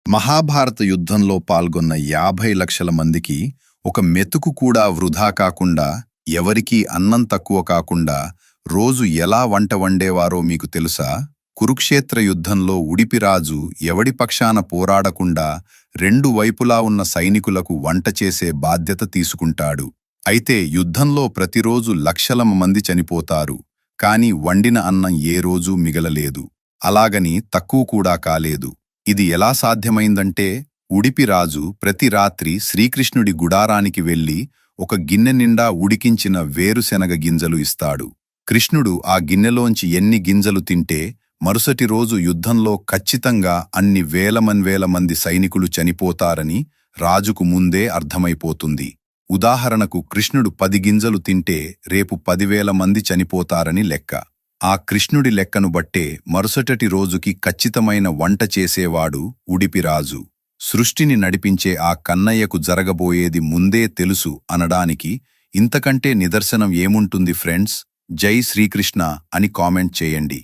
మహాభారత యుద్ధంలో పాల్గొన్న 50 లక్షల మందికి ఒక మెతుకు కూడా వృధా కాకుండా, ఎవరికీ అన్నం తక్కువ కాకుండా రోజు ఎలా వంట వండేవారో మీకు తెలుసా? కురుక్షేత్ర యుద్ధంలో ఉడిపిరాజు ఎవడి పక్షాన పోరాడకుండా రెండు వైపులా ఉన్న సైనికులకు వంట చేసే బాధ్యత తీసుకుంటాడు. అయితే యుద్ధంలో ప్రతిరోజు లక్షల మంది చనిపోతారు, కాని వండిన అన్నం ఏ రోజూ మిగలలేదు. అలాగని తక్కువ కూడా కాలేదు. ఇది ఎలా సాధ్యమైందంటే, ఉడిపిరాజు ప్రతి రాత్రి శ్రీకృష్ణుడి గుడారానికి వెళ్లి ఒక గిన్నె నిండా ఉడికించిన వేరుశెనగ గింజలు ఇస్తాడు. కృష్ణుడు ఆ గిన్నెలోంచి ఎన్ని గింజలు తింటే మరుసటి రోజు యుద్ధంలో ఖచ్చితంగా అన్ని వేల మంది సైనికులు చనిపోతారని రాజుకు ముందే అర్థమైపోతుంది. ఉదాహరణకు కృష్ణుడు 10 గింజలు తింటే రేపు 10,000 మంది చనిపోతారని లెక్క. ఆ కృష్ణుడి లెక్కను బట్టే మరుసటి రోజుకి ఖచ్చితమైన వంట చేసేవాడు ఉడిపిరాజు. సృష్టిని నడిపించే ఆ కన్నయ్యకు జరగబోయేది ముందే తెలుసు అనడానికి ఇంతకంటే నిదర్శనం ఏముంటుంది ఫ్రెండ్స్? జై శ్రీకృష్ణ అని కామెంట్ చేయండి.